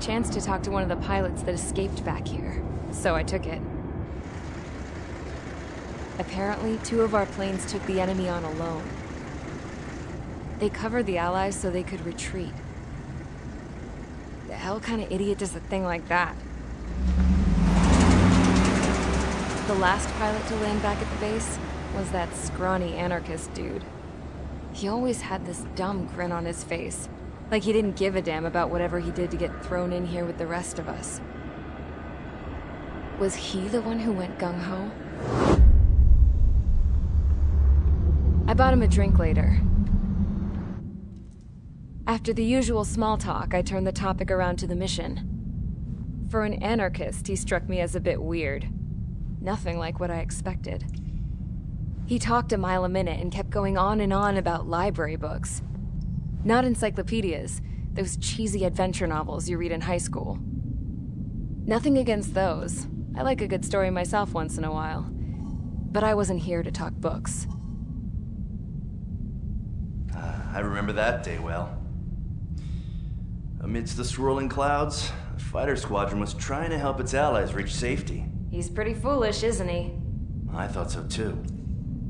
chance to talk to one of the pilots that escaped back here, so I took it. Apparently, 2 of our planes took the enemy on alone. They covered the Allies so they could retreat. The hell kind of idiot does a thing like that? The last pilot to land back at the base was that scrawny anarchist dude. He always had this dumb grin on his face, like he didn't give a damn about whatever he did to get thrown in here with the rest of us. Was he the one who went gung-ho? I bought him a drink later. After the usual small talk, I turned the topic around to the mission. For an anarchist, he struck me as a bit weird. Nothing like what I expected. He talked a mile a minute and kept going on and on about library books. Not encyclopedias, those cheesy adventure novels you read in high school. Nothing against those. I like a good story myself once in a while. But I wasn't here to talk books. I remember that day well. Amidst the swirling clouds, a fighter squadron was trying to help its allies reach safety. He's pretty foolish, isn't he? I thought so too.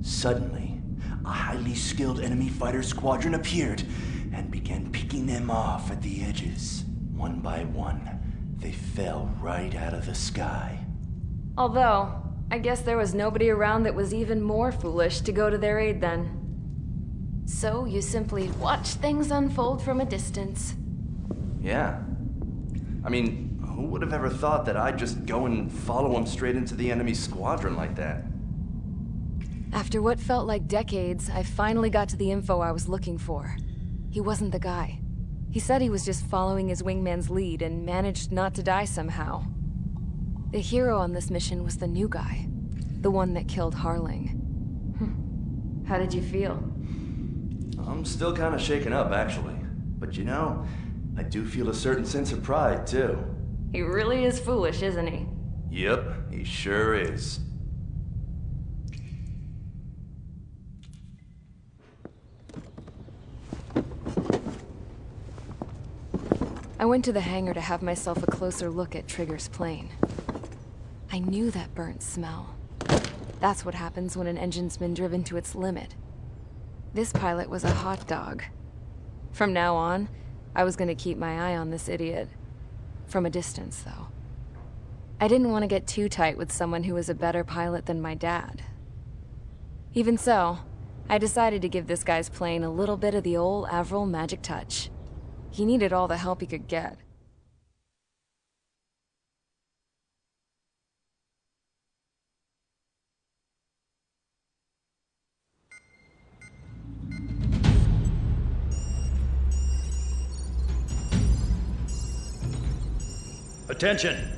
Suddenly, a highly skilled enemy fighter squadron appeared and began picking them off at the edges. One by one, they fell right out of the sky. Although, I guess there was nobody around that was even more foolish to go to their aid then. So you simply watch things unfold from a distance. Yeah. I mean, who would have ever thought that I'd just go and follow him straight into the enemy squadron like that? After what felt like decades, I finally got to the info I was looking for. He wasn't the guy. He said he was just following his wingman's lead and managed not to die somehow. The hero on this mission was the new guy. The one that killed Harling. How did you feel? I'm still kind of shaken up, actually. But you know, I do feel a certain sense of pride, too. He really is foolish, isn't he? Yep, he sure is. I went to the hangar to have myself a closer look at Trigger's plane. I knew that burnt smell. That's what happens when an engine's been driven to its limit. This pilot was a hot dog. From now on, I was gonna keep my eye on this idiot. From a distance, though. I didn't want to get too tight with someone who was a better pilot than my dad. Even so, I decided to give this guy's plane a little bit of the old Avril magic touch. He needed all the help he could get. Attention!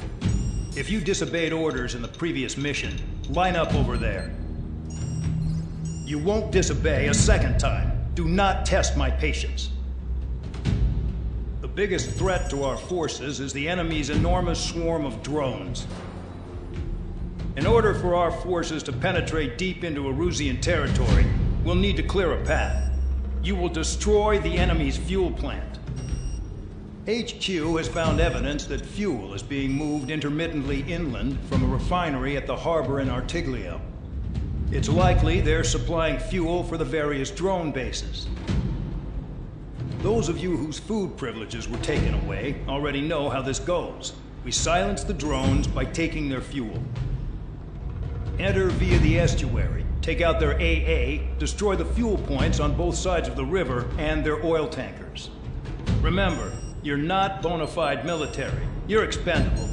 If you disobeyed orders in the previous mission, line up over there. You won't disobey a second time. Do not test my patience. The biggest threat to our forces is the enemy's enormous swarm of drones. In order for our forces to penetrate deep into Erusian territory, we'll need to clear a path. You will destroy the enemy's fuel plant. HQ has found evidence that fuel is being moved intermittently inland from a refinery at the harbor in Artiglio. It's likely they're supplying fuel for the various drone bases. Those of you whose food privileges were taken away already know how this goes. We silence the drones by taking their fuel. Enter via the estuary, take out their AA, destroy the fuel points on both sides of the river and their oil tankers. Remember, you're not bona fide military. You're expendable.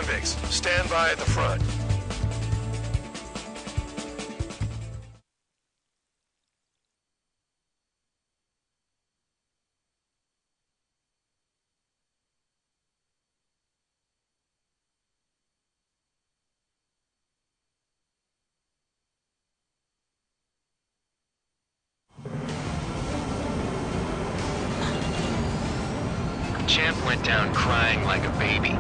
convicts. Stand by at the front. Champ went down crying like a baby.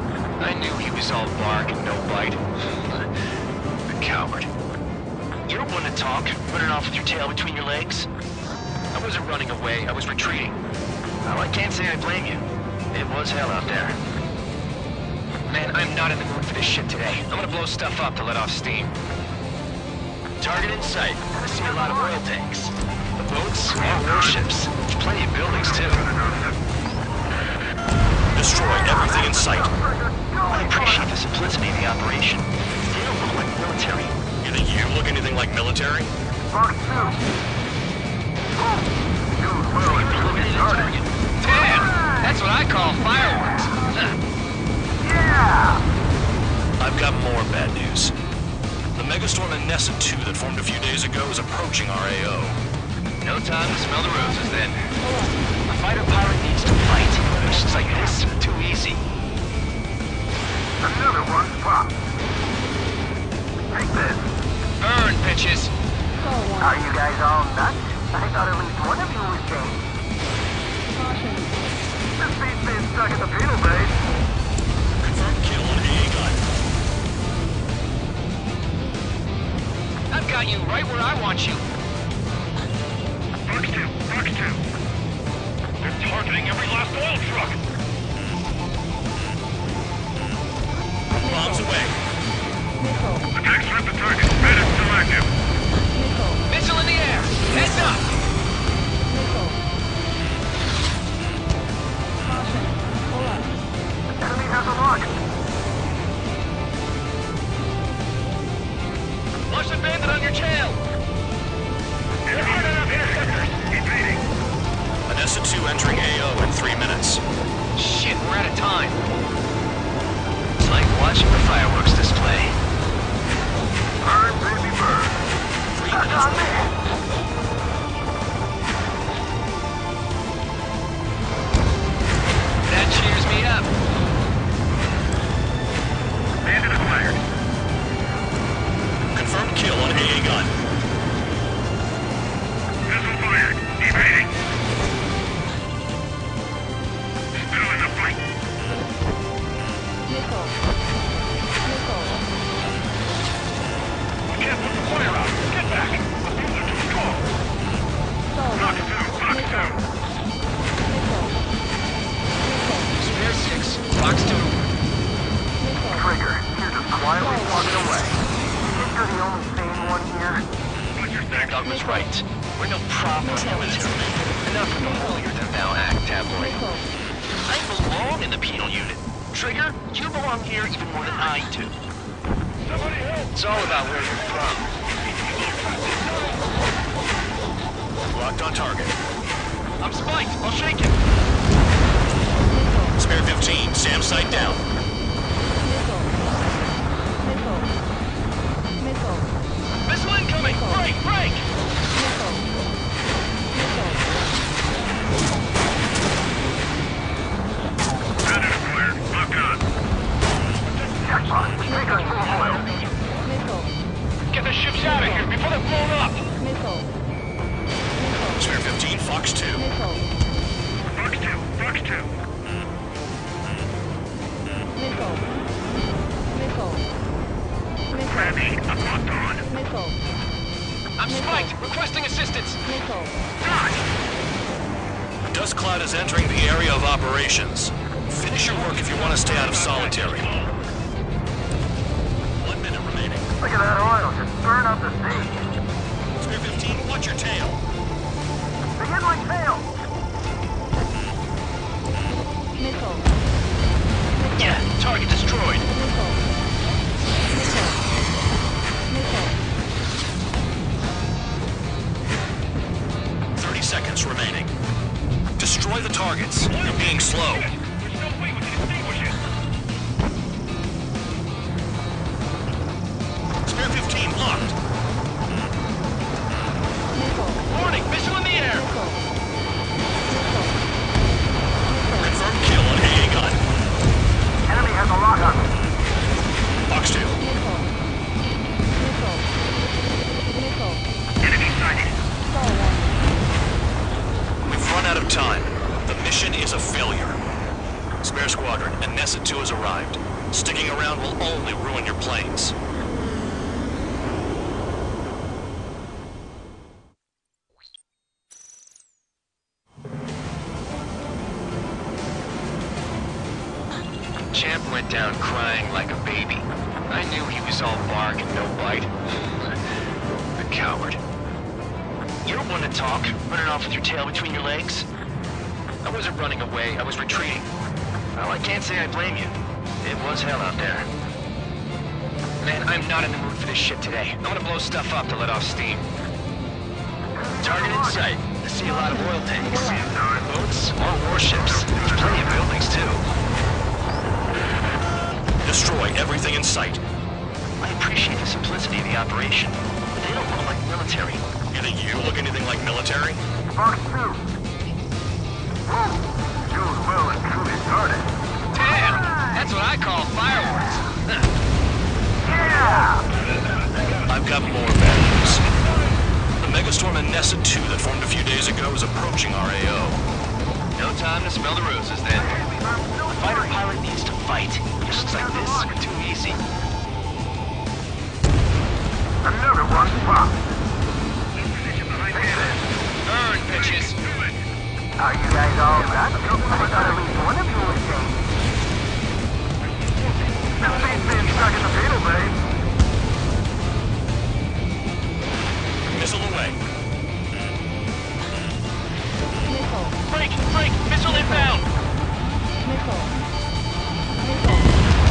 I knew he was all bark and no bite. The coward. You don't want to talk, running off with your tail between your legs? I wasn't running away, I was retreating. Well, I can't say I blame you. It was hell out there. Man, I'm not in the mood for this shit today. I'm gonna blow stuff up to let off steam. Target in sight. I see a lot of oil tanks. The boats, more warships. There's plenty of buildings, too. Destroy everything in sight. I appreciate the simplicity of the operation. They don't look like military. You think you look anything like military? Damn! That's what I call fireworks. I've got more bad news. The megastorm in Nessa 2 that formed a few days ago is approaching our AO. No time to smell the roses, then. A fighter pilot needs to fight. Missions like this are too easy. Another one's popped. Take this. Burn, bitches! Are you guys all nuts? I thought at least one of you was changed. This beat's being stuck at the penal base. Confirmed kill on AA gun. I've got you right where I want you. Fox 2, Fox 2. They're targeting every last oil truck. Bombs away. Attack stripped the target. Medic still active. Missile in the air! Heads up! Enemy has a lock. Flush the bandit on your tail! Keep beating. Anessa 2 entering AO in 3 minutes. Shit, we're out of time. It's like watching the fireworks display. Burn, baby, burn. 3 That's minutes on me. That cheers me up. Bandit acquired. Confirmed kill on AA gun. Missile fired. Evading. Still in the fight. We can't put the fire out. Get back. The fields are too strong. Fox 2, Fox 2. Spare 6. Fox 2. Trigger, you're just quietly walking away. You think you're the only sane one here? Put your stacks Doug was right. We're no proper military. Enough of the holier-than-thou act, tabloid. I belong in the penal unit. Trigger, you belong here even more than I do. Somebody help! It's all about where you're from. Locked on target. I'm spiked. I'll shake him. Spare 15. SAM sight down. Missile incoming! Break! Break! Bandit acquired. Lock on. Jackpot. Take us full oil. Get the ships out of here before they're blown up! Spare 15. Fox 2. Fox 2, Fox 2. Ready. I'm locked on. I'm spiked! Requesting assistance! Dodge! Dust cloud is entering the area of operations. Finish your work if you want to stay out of solitary. 1 minute remaining. Look at that oil just burn up the sea. Spare 15. Watch your tail. Begin my tail. Yeah, target destroyed. 30 seconds remaining. Destroy the targets. You're being slow. There's no way we can extinguish it. went down crying like a baby. I knew he was all bark and no bite. The coward. You're one to talk, running off with your tail between your legs. I wasn't running away, I was retreating. Well, I can't say I blame you. It was hell out there. Man, I'm not in the mood for this shit today. I'm gonna blow stuff up to let off steam. Target in sight. I see a lot of oil tanks. Boats, more warships. There's plenty of buildings, too. Destroy everything in sight. I appreciate the simplicity of the operation, but they don't look like military. You think you look anything like military? Mark 2. Whoa. You was well and truly started. Damn! That's what I call fireworks. Yeah! I've got more bad news. The Megastorm and Nessa 2 that formed a few days ago is approaching our AO. No time to smell the roses, then. A fighter pilot needs to fight. Just like this, too easy. Another one popped. Burn, bitches! Are you guys all done? I thought at least one of you was safe. This thing's been stuck in the fatal bay. Missile away. Break! Missile inbound!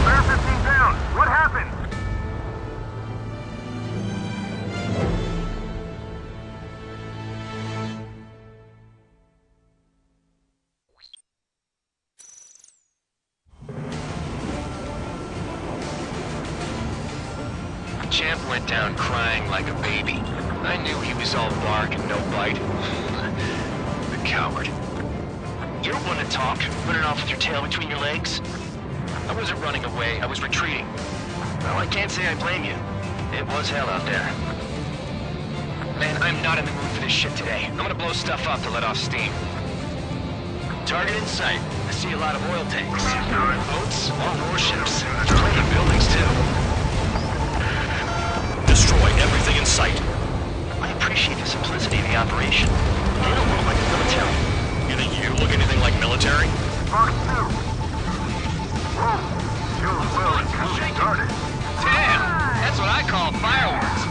Bear 15 down. What happened? Champ went down crying like a baby. I knew he was all bark and no bite. The coward. You're one to talk, running off with your tail between your legs. I wasn't running away, I was retreating. Well, I can't say I blame you. It was hell out there. Man, I'm not in the mood for this shit today. I'm gonna blow stuff up to let off steam. Target in sight. I see a lot of oil tanks. Boats, more warships. There's plenty of buildings, too. Destroy everything in sight. I appreciate the simplicity of the operation. They don't look like the military. You think you look anything like military? Mark 2. Whoa. You was well and truly started. Damn! That's what I call fireworks.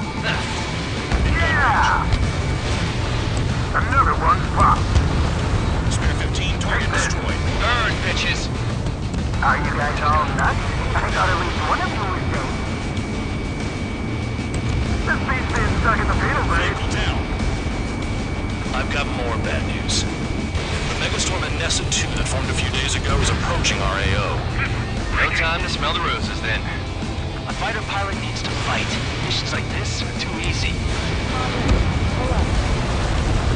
Yeah! Another one popped. Spare 15, target destroyed. Burn, bitches! Are you guys all nuts? I thought at least one of you was safe. This thing's been stuck in the fatal bay. Vehicle down. I've got more bad news. The Megastorm and Nessa 2 that formed a few days ago is approaching our AO. No time to smell the roses, then. A fighter pilot needs to fight. Missions like this are too easy.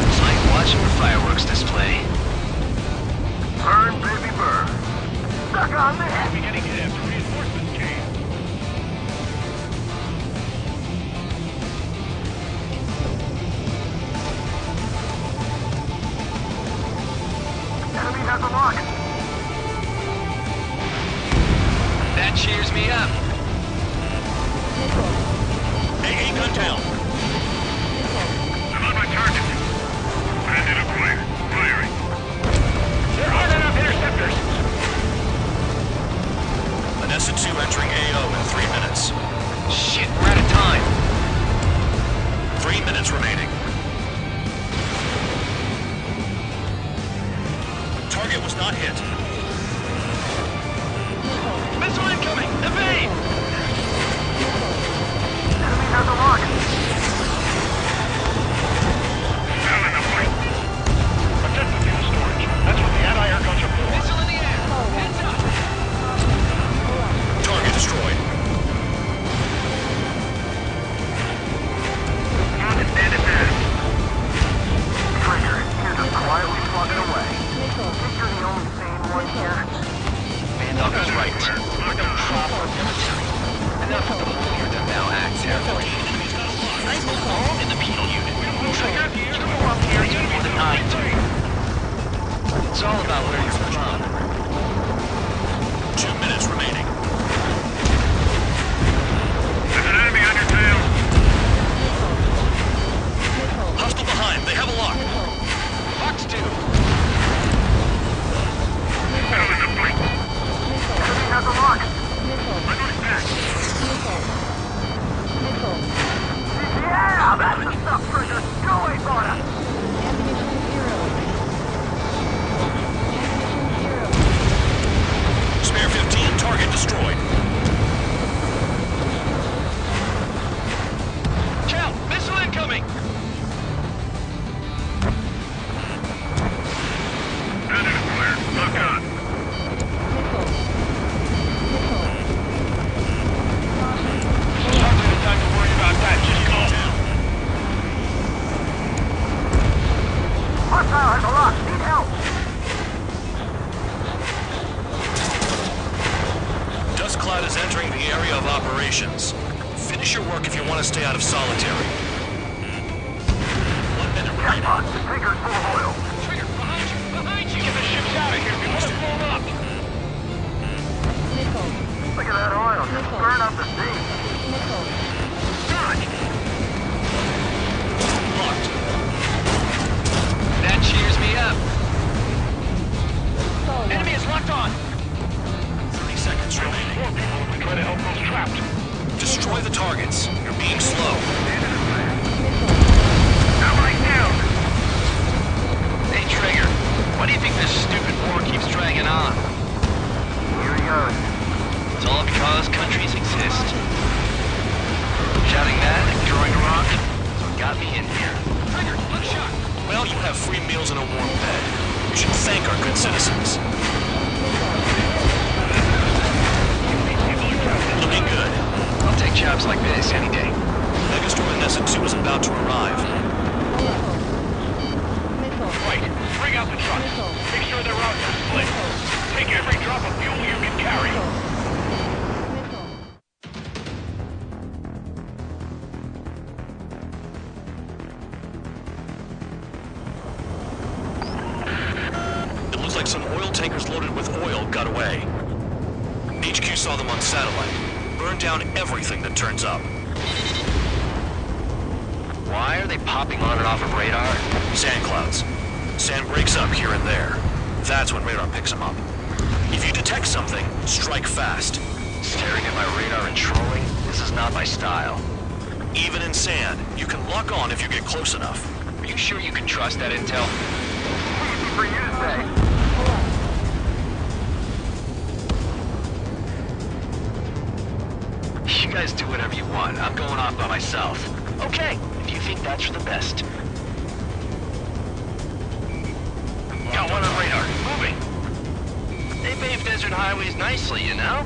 It's like watching a fireworks display. Burn, baby, burn. Stuck on there. We gotta get after reinforcements, Kane. Enemy has a lock. That cheers me up. AA gun down. I'm on my target. Bandit acquired. Firing. There aren't enough interceptors. The Nessa 2 entering AO in 3 minutes. Shit, we're out of time. 3 minutes remaining. Target was not hit. Missile incoming! Evade! Enemy has a lock. Down in the fight. Attempted fuel storage. That's what the anti-air guns are for. Missile in the air! Heads up! Target destroyed. Bandit there. Trigger, you're just quietly plugging away. Think you're the only sane one stay out of solitary. 1 minute Jackpot, remaining. the tanker's full of oil. Trigger, behind you! Behind you! Get the ships out of here! We want to blow up! Nickel. Look at that oil, just burn up the sea. Nickel. Dodge! Locked. That cheers me up. Solid. Enemy is locked on! 30 seconds remaining. More people if we try to help those trapped. Destroy the targets. You're being slow. Alright, down! Hey, Trigger. Why do you think this stupid war keeps dragging on? Here he goes. It's all because countries exist. Shouting that and throwing a rock is what got me in here. Trigger, look shot! Well, you have free meals and a warm bed. You should thank our good citizens. Looking good. I'll take jobs like this any day. Megastorm Nessa 2 is about to arrive. Nickel. Right, bring out the trucks. Make sure their routes are split. Take every drop of fuel you can carry. Nickel. It looks like some oil tankers loaded with oil got away. HQ saw them on satellite. Burn down everything that turns up. Why are they popping on and off of radar? Sand clouds. Sand breaks up here and there. That's when radar picks them up. If you detect something, strike fast. Staring at my radar and trolling? This is not my style. Even in sand, you can lock on if you get close enough. Are you sure you can trust that intel? Easy for you to say. You guys do whatever you want. I'm going off by myself. Okay, if you think that's for the best. Got one on radar. Moving. They pave desert highways nicely, you know?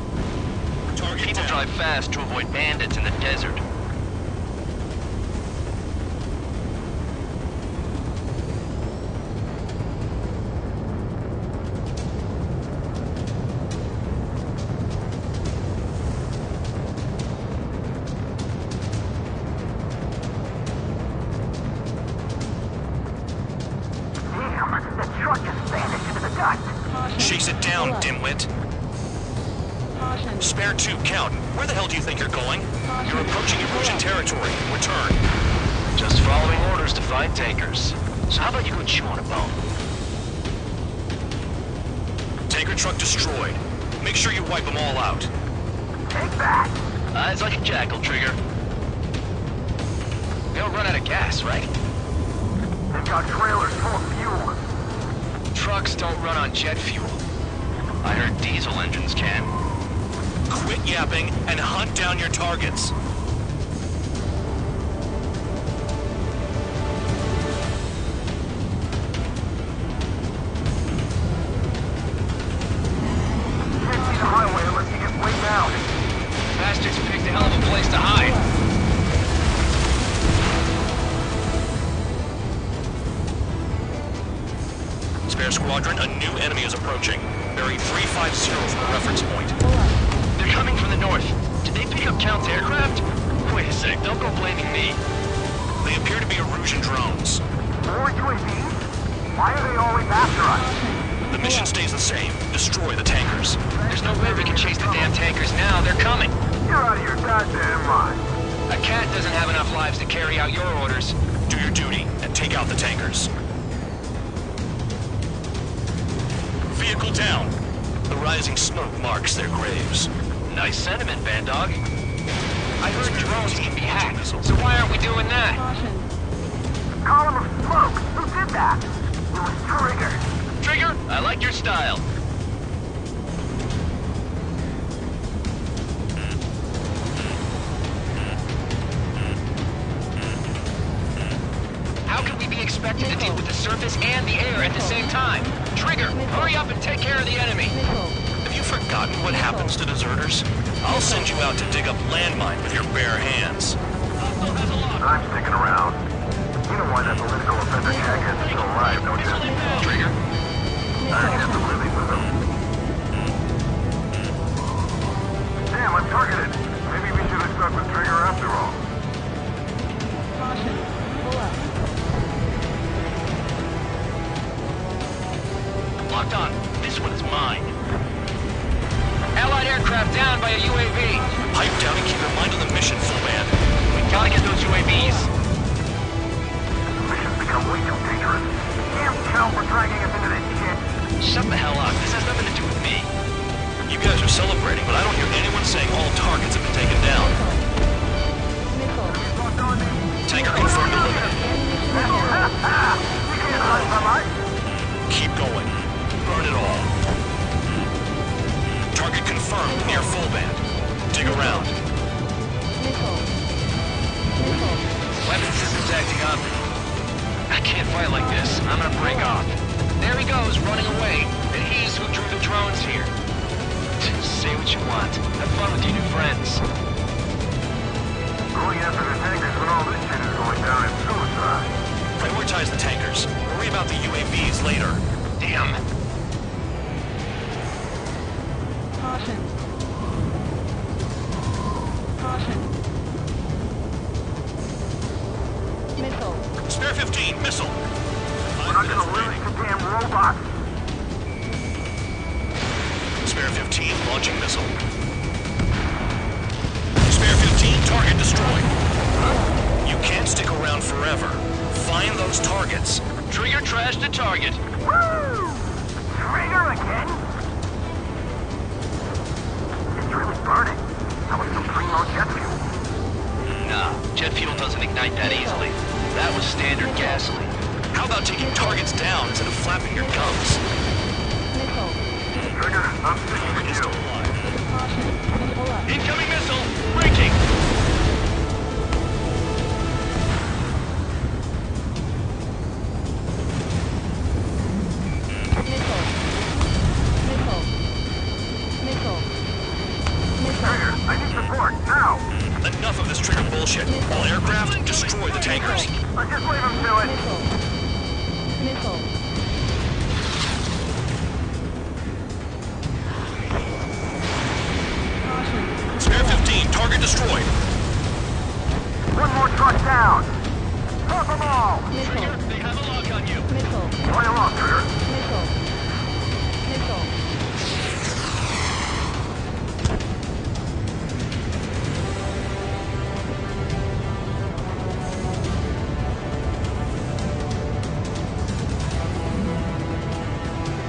Target People down. drive fast to avoid bandits in the desert. Damn, that truck just vanished into the dust. Chase it down, dimwit. Caution. Spare 2, count. Where the hell do you think you're going? You're approaching Erusian territory. Return. Just following orders to find tankers. So how about you go chew on a bone? Tanker truck destroyed. Make sure you wipe them all out. Take that. Eyes like a jackal, Trigger. We don't run out of gas, right? They've got trailers full of fuel. Trucks don't run on jet fuel. I heard diesel engines can. Quit yapping and hunt down your targets. Can't see the highway unless you get way down. Bastards picked a hell of a place to hide. Spare squadron, a new enemy is approaching. Bearing 350 from a reference point. They're coming from the north. Did they pick up Count's aircraft? Wait a sec, don't go blaming me. They appear to be Erusian drones. More UAVs? Why are they always after us? The mission stays the same. Destroy the tankers. There's no way we can chase the damn tankers now. They're coming. You're out of your goddamn mind. A cat doesn't have enough lives to carry out your orders. Do your duty and take out the tankers. Vehicle down. The rising smoke marks their graves. Nice sentiment, Bandog. I heard drones can be hacked, so why aren't we doing that? Caution. Column of smoke. Who did that? It was Trigger. Trigger, I like your style. How can we be expected to deal with the surface and the air at the same time? Trigger, hurry up and take care of the enemy. Nickel. Have you forgotten what happens to deserters? I'll send you out to dig up landmine with your bare hands. I'm sticking around. You know why that political offender jacket is still alive, don't you? Trigger, I have to living with him. Damn, I'm targeted. Maybe we should have stuck with Trigger after all. Colonel, for dragging us into this shit. Shut the hell up. This has nothing to do with me. You guys are celebrating, but I don't hear anyone saying all targets have been taken down. Tanker confirmed eliminated. You can't hide from us. Keep going. Burn it all. Target confirmed near full band. Dig around. Weapon system's acting up. I can't fight like this. I'm gonna break off. There he goes, running away. And he's who drew the drones here. Say what you want. Have fun with your new friends. Going after the tankers when all this shit is going down is suicide. Prioritize the tankers. Worry about the UAVs later. Damn. Caution. Caution. Missile. Spare 15, missile. We're not gonna lose to damn robots. Spare 15, launching missile. Spare 15, target destroyed. You can't stick around forever. Find those targets. Trigger trashed the target. Woo! Trigger again? It's really burning. That was some primo jet fuel. Nah, jet fuel doesn't ignite that easily. That was standard gasoline. How about taking targets down instead of flapping your gums? Missile. Trigger, I'm sticking with It's still you. alive. Caution. Pull up. Incoming missile! Breaking! Missile. Missile. Missile. Missile. Trigger, I need support, now! Enough of this trigger bullshit. All aircraft, destroy the tankers. Let's just leave him to it. Missile. Missile. Caution. Spare 15, target destroyed. One more truck down. Drop them all. Missile. They have a lock on you. Missile. Play along, Trigger. Missile. Missile.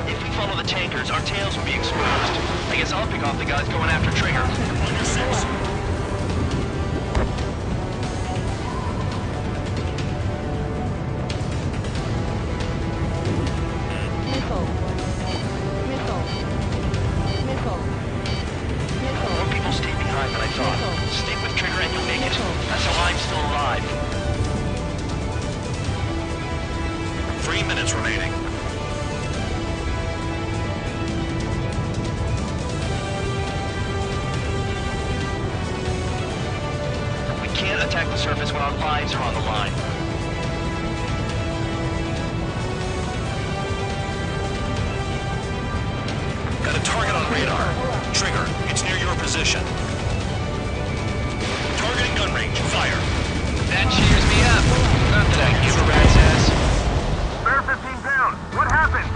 If we follow the tankers, our tails will be exposed. I guess I'll pick off the guys going after Trigger. Missile. Missile. Missile. Missile. More people stayed behind than I thought. Stick with Trigger and you'll make it. That's how I'm still alive. 3 minutes remaining. We can't attack the surface when our lives are on the line. Got a target on radar. Trigger, it's near your position. Targeting gun range, fire. That cheers me up. Not that I give a rat's ass. Spare 15 down. What happened?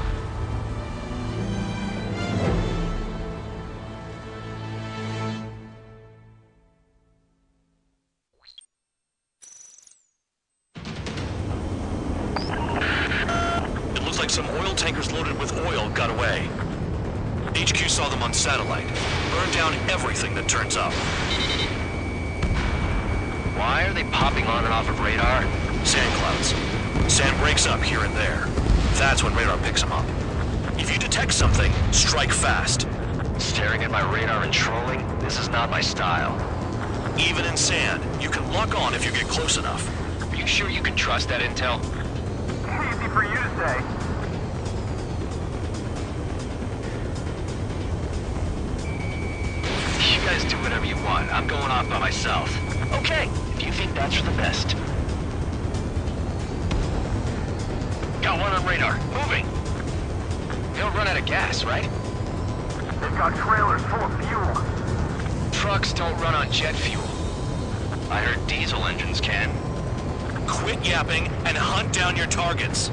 It looks like some oil tankers loaded with oil got away. HQ saw them on satellite. Burned down everything that turns up. Why are they popping on and off of radar? Sand clouds. Sand breaks up here and there. That's when radar picks them up. If you detect something, strike fast. Staring at my radar and trolling? This is not my style. Even in sand, you can lock on if you get close enough. Are you sure you can trust that intel? Easy for you to say. You guys do whatever you want. I'm going off by myself. Okay, if you think that's for the best. Got one on radar. Moving. They don't run out of gas, right? They've got trailers full of fuel. Trucks don't run on jet fuel. I heard diesel engines can. Quit yapping and hunt down your targets.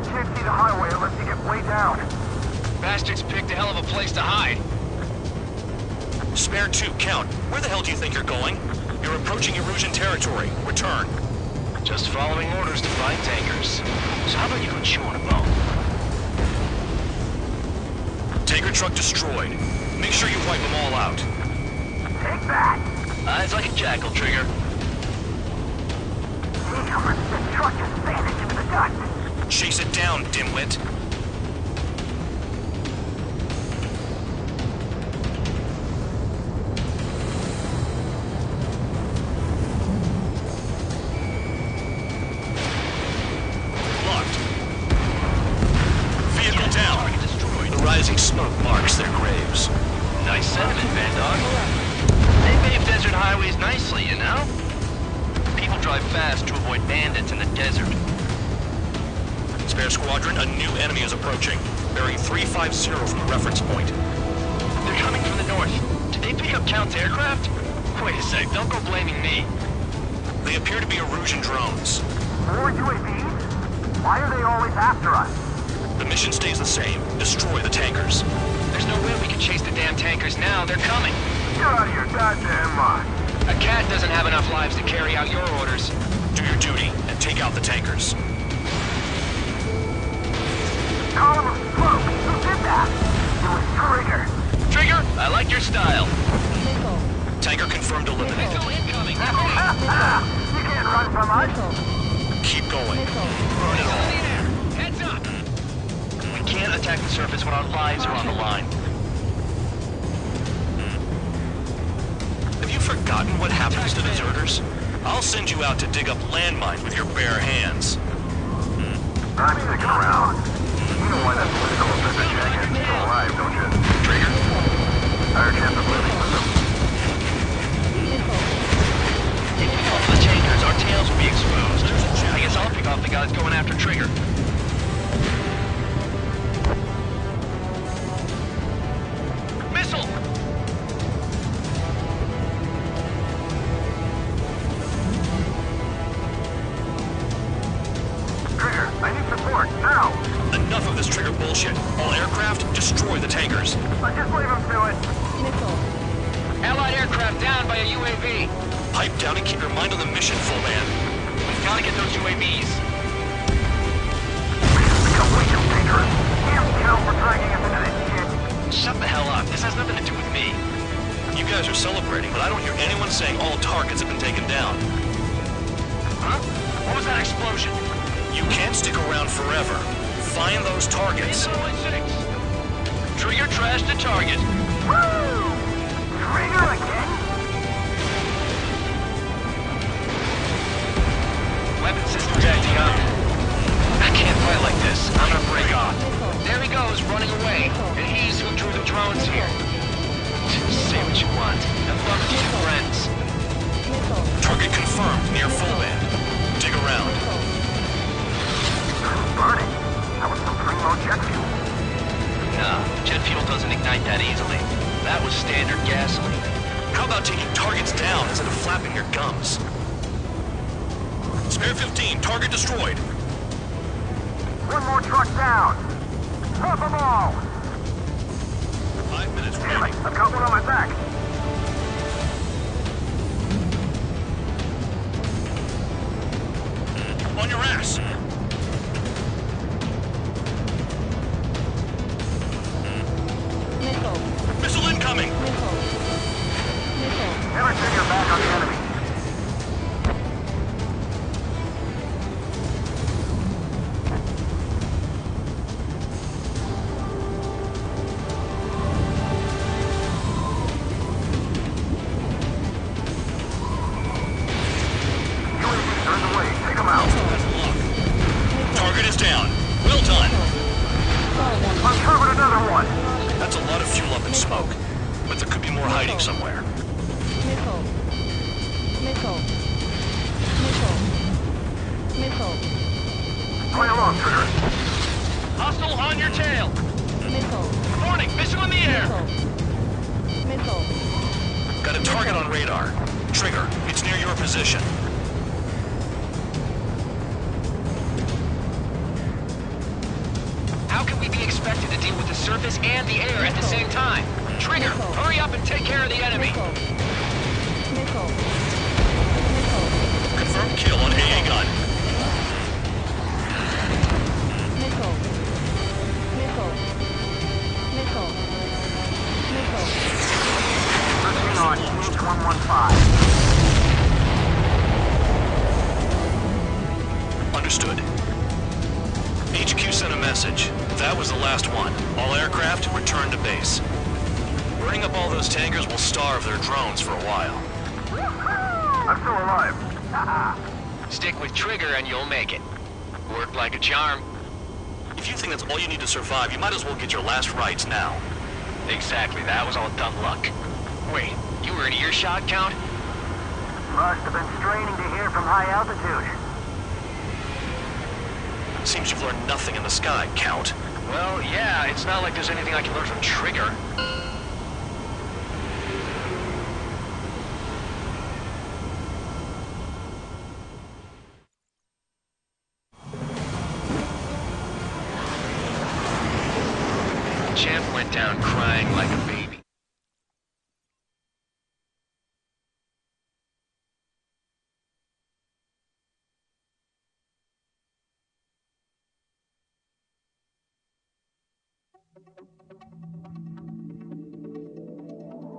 Can't see the highway unless you get way down. bastards picked a hell of a place to hide. Spare 2, Count. Where the hell do you think you're going? You're approaching Erusian territory. Return. Just following orders to find tankers. So how about you go chew on a bone? Tanker truck destroyed. Make sure you wipe them all out. Take that! Eyes like a jackal, Trigger. Damn, the truck just vanished into the dust. Chase it down, dimwit. Locked. Vehicle down. The rising smoke marks their graves. Nice sentiment, Vandog. They pave desert highways nicely, you know? People drive fast to avoid bandits in the desert. Spare squadron, a new enemy is approaching. Bearing 350 from the reference point. They're coming from the north. Did they pick up Count's aircraft? Wait a sec, don't go blaming me. They appear to be Erusian drones. More UAVs? Why are they always after us? The mission stays the same. Destroy the tankers. There's no way we can chase the damn tankers now. They're coming. Get out of your goddamn mind. A cat doesn't have enough lives to carry out your orders. Do your duty and take out the tankers. Column of smoke. Who did that? It was Trigger. Trigger, I like your style. Missile. Tanker confirmed eliminated. Go incoming. You can't run from us. Missile. Keep going. Missile. Burn it all. Heads up. We can't attack the surface when our lives are on the line. Have you forgotten what happens to deserters? I'll send you out to dig up landmines with your bare hands. I'm sticking around. You know why that political offender jackass is still alive, don't you? Trigger? Higher chance of living with him. Missile. If we go for the tankers, our tails will be exposed. I guess I'll pick off the guys going after Trigger. Missile! Trigger, I need support, now! Enough of this Trigger bullshit. All aircraft, destroy the tankers. Just leave him to it. Missile. Allied aircraft down by a UAV. Pipe down and keep your mind on the mission, full man. We've got to get those UAVs. Become way too dangerous. Damn Cal for dragging us into this shit. Shut the hell up. This has nothing to do with me. You guys are celebrating, but I don't hear anyone saying all targets have been taken down. Huh? What was that explosion? You can't stick around forever. Find those targets. 806. Trigger trashed the target. Woo! Trigger again? Weapon systems acting up. I can't fight like this. I'm gonna break off. There he goes, running away. And he's who drew the drones here. Say what you want. Have fun with your friends. Missile. Target confirmed near full band. Dig around. Burning. That was some primo jet fuel. Nah, jet fuel doesn't ignite that easily. That was standard gasoline. How about taking targets down instead of flapping your gums? Spare 15, target destroyed. One more truck down. Drop them all. 5 minutes Damn it, remaining. I've got one on my back. On your ass. Missile. Missile incoming. Missile. Missile. Never turn your back on the enemy. UAVs are in the way. Take them out. Target is down. Well done. Uncovered another one. That's a lot of fuel up in smoke. But there could be more hiding somewhere. Missile. Missile. Missile. Missile. Play along, Trigger. Hostile on your tail. Missile. Warning, missile in the air. Missile. Missile. Got a target on radar. Trigger, it's near your position. How can we be expected to deal with the surface and the air at the same time. Trigger, hurry up and take care of the enemy. Missile. Missile. Confirmed kill on AA gun. Missile. Missile. Missile. Missile. Looking on CH-115. Understood. HQ sent a message. That was the last one. All aircraft, return to base. Burning up all those tankers will starve their drones for a while. I'm still alive. Stick with Trigger and you'll make it. Worked like a charm. If you think that's all you need to survive, you might as well get your last rites now. Exactly, that was all dumb luck. Wait, you were in earshot, Count? Must have been straining to hear from high altitude. Seems you've learned nothing in the sky, Count. Well, yeah, it's not like there's anything I can learn from Trigger. Champ went down crying like a baby.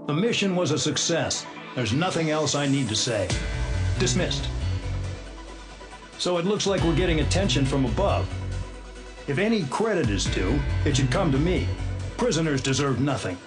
The mission was a success. There's nothing else I need to say. Dismissed. So it looks like we're getting attention from above. If any credit is due, it should come to me. Prisoners deserve nothing.